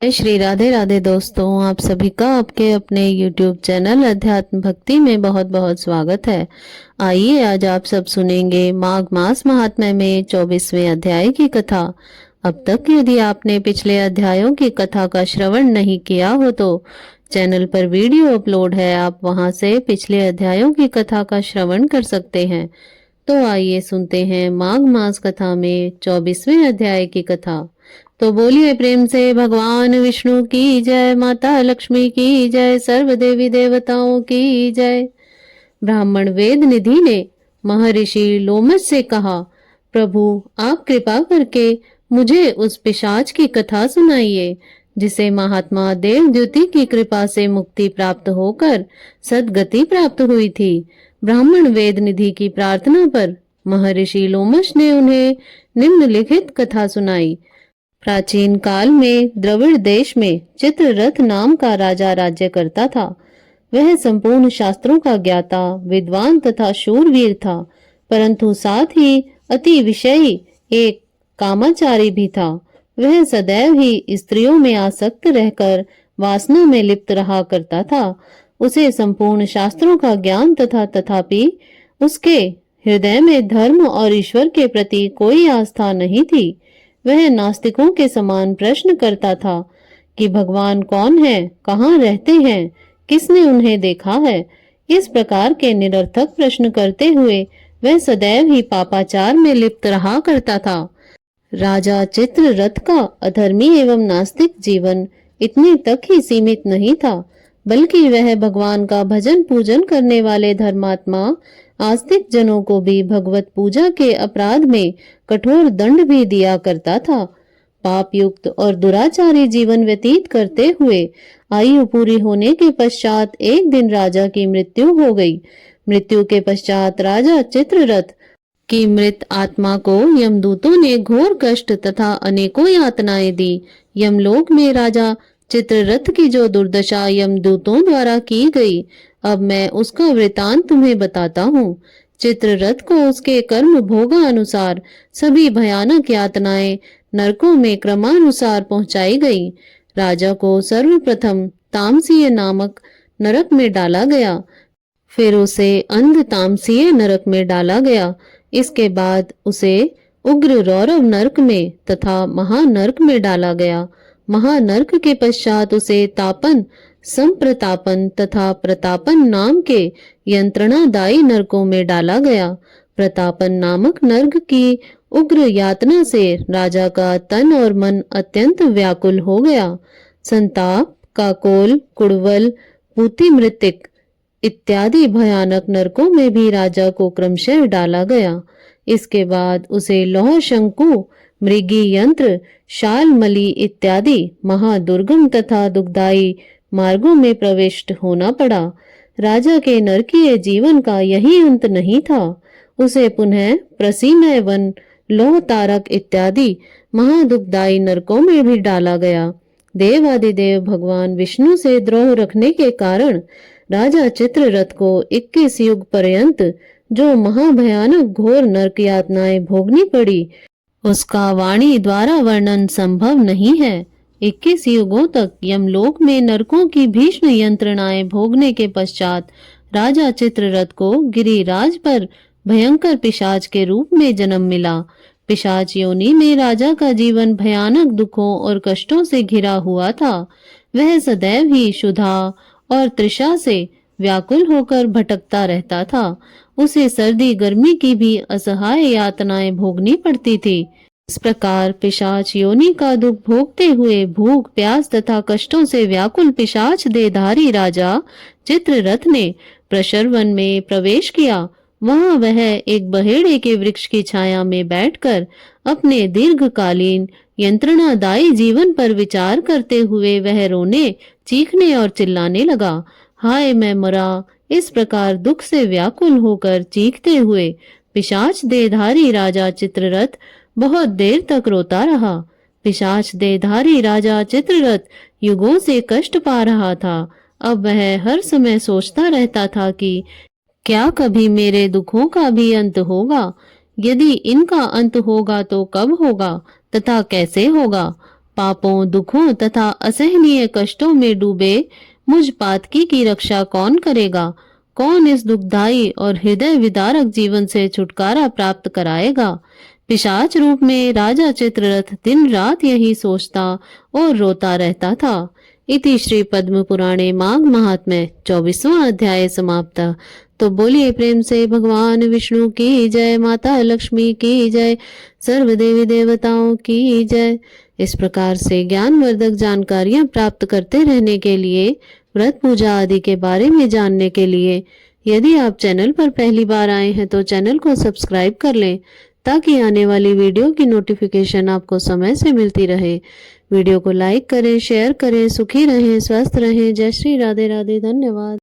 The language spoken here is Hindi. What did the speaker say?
जय श्री राधे राधे दोस्तों, आप सभी का आपके अपने YouTube चैनल अध्यात्म भक्ति में बहुत बहुत स्वागत है। आइए आज आप सब सुनेंगे माघ मास महात्म्य में 24वें अध्याय की कथा। अब तक यदि आपने पिछले अध्यायों की कथा का श्रवण नहीं किया हो तो चैनल पर वीडियो अपलोड है, आप वहां से पिछले अध्यायों की कथा का श्रवण कर सकते हैं। तो आइए सुनते हैं माघ मास कथा में 24वें अध्याय की कथा। तो बोलिए प्रेम से भगवान विष्णु की जय, माता लक्ष्मी की जय, सर्व देवी देवताओं की जय। ब्राह्मण वेद निधि ने महर्षि लोमश से कहा, प्रभु आप कृपा करके मुझे उस पिशाच की कथा सुनाइए जिसे महात्मा देवद्युति की कृपा से मुक्ति प्राप्त होकर सद्गति प्राप्त हुई थी। ब्राह्मण वेद निधि की प्रार्थना पर महर्षि लोमश ने उन्हें निम्नलिखित कथा सुनाई। प्राचीन काल में द्रविड़ देश में चित्ररथ नाम का राजा राज्य करता था। वह संपूर्ण शास्त्रों का ज्ञाता, विद्वान तथा शूरवीर था, परंतु साथ ही अति विषयी एक कामाचारी भी था। वह सदैव ही स्त्रियों में आसक्त रहकर वासना में लिप्त रहा करता था। उसे संपूर्ण शास्त्रों का ज्ञान तथापि उसके हृदय में धर्म और ईश्वर के प्रति कोई आस्था नहीं थी। वह नास्तिकों के समान प्रश्न करता था कि भगवान कौन है, कहाँ रहते हैं, किसने उन्हें देखा है। इस प्रकार के निरर्थक प्रश्न करते हुए वह सदैव ही पापाचार में लिप्त रहा करता था। राजा चित्ररथ का अधर्मी एवं नास्तिक जीवन इतने तक ही सीमित नहीं था, बल्कि वह भगवान का भजन पूजन करने वाले धर्मात्मा आस्तिक जनों को भी भगवत पूजा के अपराध में कठोर दंड भी दिया करता था। पाप युक्त और दुराचारी जीवन व्यतीत करते हुए आयु पूरी होने के पश्चात एक दिन राजा की मृत्यु हो गई। मृत्यु के पश्चात राजा चित्ररथ की मृत आत्मा को यमदूतों ने घोर कष्ट तथा अनेकों यातनाएं दी। यमलोक में राजा चित्ररथ की जो दुर्दशा यमदूतों द्वारा की गई, अब मैं उसका वृतांत तुम्हें बताता हूँ। चित्ररथ को उसके कर्म भोगा अनुसार सभी भयानक यातनाएं नरकों में क्रमानुसार पहुंचाई गई। राजा को सर्वप्रथम तामसीय नामक नरक में डाला गया, फिर उसे अंध तामसीय नरक में डाला गया। इसके बाद उसे उग्र रौरव नरक में तथा महानरक में डाला गया। महानरक के पश्चात उसे तापन, संप्रतापन तथा प्रतापन नाम के यंत्रणादायी नरकों में डाला गया। प्रतापन नामक नरक की उग्र यातना से राजा का तन और मन अत्यंत व्याकुल हो गया। संताप, काकोल, कुड़वल, पूतिमृतिक इत्यादि भयानक नरकों में भी राजा को क्रमशः डाला गया। इसके बाद उसे लौह शंकु, मृगी यंत्र, शालमली इत्यादि महादुर्गम तथा दुखदायी मार्गों में प्रविष्ट होना पड़ा। राजा के नरकीय जीवन का यही अंत नहीं था। उसे पुनः प्रसीमय वन, लौह तारक इत्यादि महादुखदायी नरकों में भी डाला गया। देवादिदेव भगवान विष्णु से द्रोह रखने के कारण राजा चित्ररथ को 21 युग पर्यंत जो महाभयानक घोर नरक यातनाएं भोगनी पड़ी, उसका वाणी द्वारा वर्णन संभव नहीं है। 21 युगों तक यमलोक में नरकों की भीषण यंत्रणाएं भोगने के पश्चात राजा चित्ररथ को गिरिराज पर भयंकर पिशाच के रूप में जन्म मिला। पिशाच योनि में राजा का जीवन भयानक दुखों और कष्टों से घिरा हुआ था। वह सदैव ही क्षुधा और तृषा से व्याकुल होकर भटकता रहता था। उसे सर्दी गर्मी की भी असहाय यातनाएं भोगनी पड़ती थी। इस प्रकार पिशाच योनि का दुख भोगते हुए भूख, प्यास तथा कष्टों से व्याकुल पिशाच देहधारी राजा चित्ररथ ने प्रशरवन में प्रवेश किया। वहां वह एक बहेड़े के वृक्ष की छाया में बैठकर अपने दीर्घकालीन यंत्रणादायी जीवन पर विचार करते हुए वह रोने, चीखने और चिल्लाने लगा, हाय मैं मरा। इस प्रकार दुख से व्याकुल होकर चीखते हुए पिशाच देहधारी राजा चित्ररथ बहुत देर तक रोता रहा। पिशाच देहधारी राजा चित्ररथ युगों से कष्ट पा रहा था। अब वह हर समय सोचता रहता था कि क्या कभी मेरे दुखों का भी अंत होगा? यदि इनका अंत होगा तो कब होगा तथा कैसे होगा? पापों, दुखों तथा असहनीय कष्टों में डूबे मुझ पातकी की रक्षा कौन करेगा? कौन इस दुखदाई और हृदय विदारक जीवन से छुटकारा प्राप्त कराएगा? पिशाच रूप में राजा चित्ररथ दिन रात यही सोचता और रोता रहता था। इति श्री पद्म पुराणे माघ महात्म्य 24वां अध्याय समाप्त। तो बोलिए प्रेम से भगवान विष्णु की जय, माता लक्ष्मी की जय, सर्व देवी देवताओं की जय। इस प्रकार से ज्ञानवर्धक जानकारियां प्राप्त करते रहने के लिए, व्रत पूजा आदि के बारे में जानने के लिए यदि आप चैनल पर पहली बार आए हैं तो चैनल को सब्सक्राइब कर लें, ताकि आने वाली वीडियो की नोटिफिकेशन आपको समय से मिलती रहे। वीडियो को लाइक करें, शेयर करें। सुखी रहें, स्वस्थ रहें। जय श्री राधे राधे। धन्यवाद।